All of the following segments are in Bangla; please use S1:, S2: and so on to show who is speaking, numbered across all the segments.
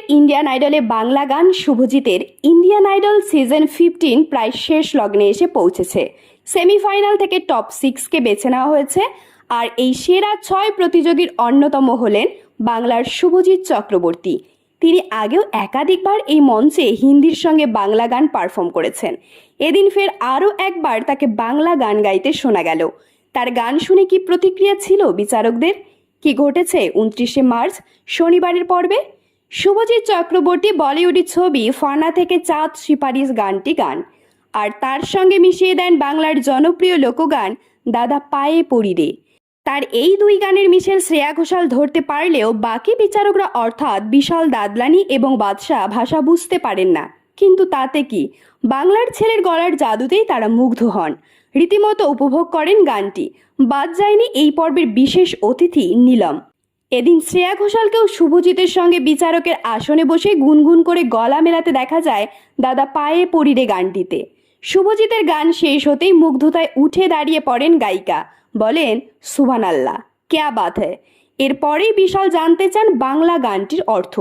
S1: ইন্ডিয়ান আইডলে বাংলা গান শুভজিতের ইন্ডিয়ান আইডল সিজন 15 প্রায় শেষ লগ্নে এসে পৌঁছেছে। সেমিফাইনাল থেকে টপ 6কে বেছে নেওয়া হয়েছে। আর এই সেরা 6 প্রতিযোগীর অন্যতম হলেন বাংলার শুভজিৎ চক্রবর্তী। তিনি আগেও একাধিকবার এই মঞ্চে হিন্দির সঙ্গে বাংলা গান পারফর্ম করেছেন। এদিন ফের আরও একবার তাকে বাংলা গান গাইতে শোনা গেল। তার গান শুনে কি প্রতিক্রিয়া ছিল বিচারকদের? কি ঘটেছে 29শে মার্চ শনিবারের পর্বে? শুভজিৎ চক্রবর্তী বলিউডের ছবি ফানা থেকে চাঁদ সিপারিশ গানটি গান, আর তার সঙ্গে মিশিয়ে দেন বাংলার জনপ্রিয় লোকগান দাদা পায়ে পড়ি রে। তার এই দুই গানের মিশেল শ্রেয়া ঘোষাল ধরতে পারলেও বাকি বিচারকরা অর্থাৎ বিশাল দাদলানি এবং বাদশাহ ভাষা বুঝতে পারেন না। কিন্তু তাতে কি, বাংলার ছেলের গলার জাদুতেই তারা মুগ্ধ হন, রীতিমতো উপভোগ করেন গানটি। বাদ যায়নি এই পর্বের বিশেষ অতিথি নীলম। এদিন শ্রেয়া ঘোষালকেও শুভজিতের সঙ্গে বিচারকের আসনে বসে গুনগুন করে গলা মেলাতে দেখা যায় দাদা পায়ে পড়ি রে গানটিতে। শুভজিতের গান শেষ হতেই মুগ্ধতায় উঠে দাঁড়িয়ে পড়েন গায়িকা, বলেন সুবহানাল্লাহ, ক্যা বাত হ্যায়। এরপরেই বিশাল জানতে চান বাংলা গানটির অর্থ।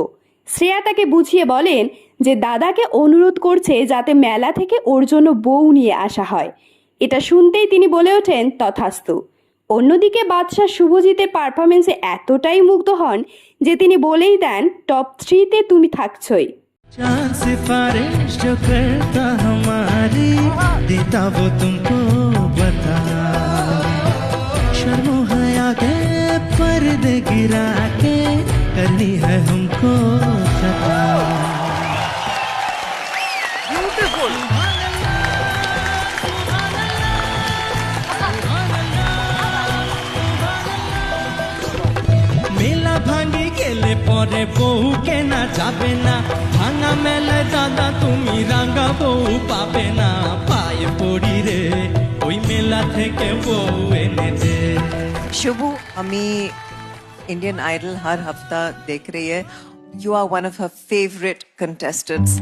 S1: শ্রেয়া তাকে বুঝিয়ে বলেন যে দাদাকে অনুরোধ করছে যাতে মেলা থেকে ওর জন্য বউ নিয়ে আসা হয়। এটা শুনতেই তিনি বলে ওঠেন তথাস্তু। অন্যদিকে বাদশাহ শুভজিতের পারফরমেন্সে এতটাই মুগ্ধ হন যে তিনি বলেই দেন টপ 3তে তুমি থাকছই।
S2: चांद सिफारिश जो करता हमारी देता वो तुमको बता, शर्मो हया के पर्दे गिरा के करनी है हमको खता। মেলা ভাঙি গেলে পরে বউ কেনা যাবে না, ভাঙা মেলায় দাদা তুমি রাঙা বউ পাবে না। পায়ে পড়ি রে ওই মেলা থেকে বউ এনে দে।
S3: शुभू हमी इंडियन आइडल हर हफ्ता देख रही है। You are one of her favourite contestants.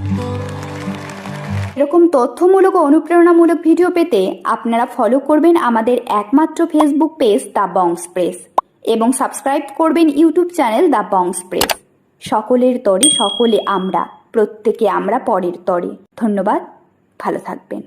S1: এরকম তথ্যমূলক ও অনুপ্রেরণামূলক ভিডিও পেতে আপনারা ফলো করবেন আমাদের একমাত্র ফেসবুক পেজ দ্য বংস প্রেস এবং সাবস্ক্রাইব করবেন ইউটিউব চ্যানেল দ্য বংস প্রেস। সকলের তরে সকলে আমরা, প্রত্যেকে আমরা পরের তরে। ধন্যবাদ, ভালো থাকবেন।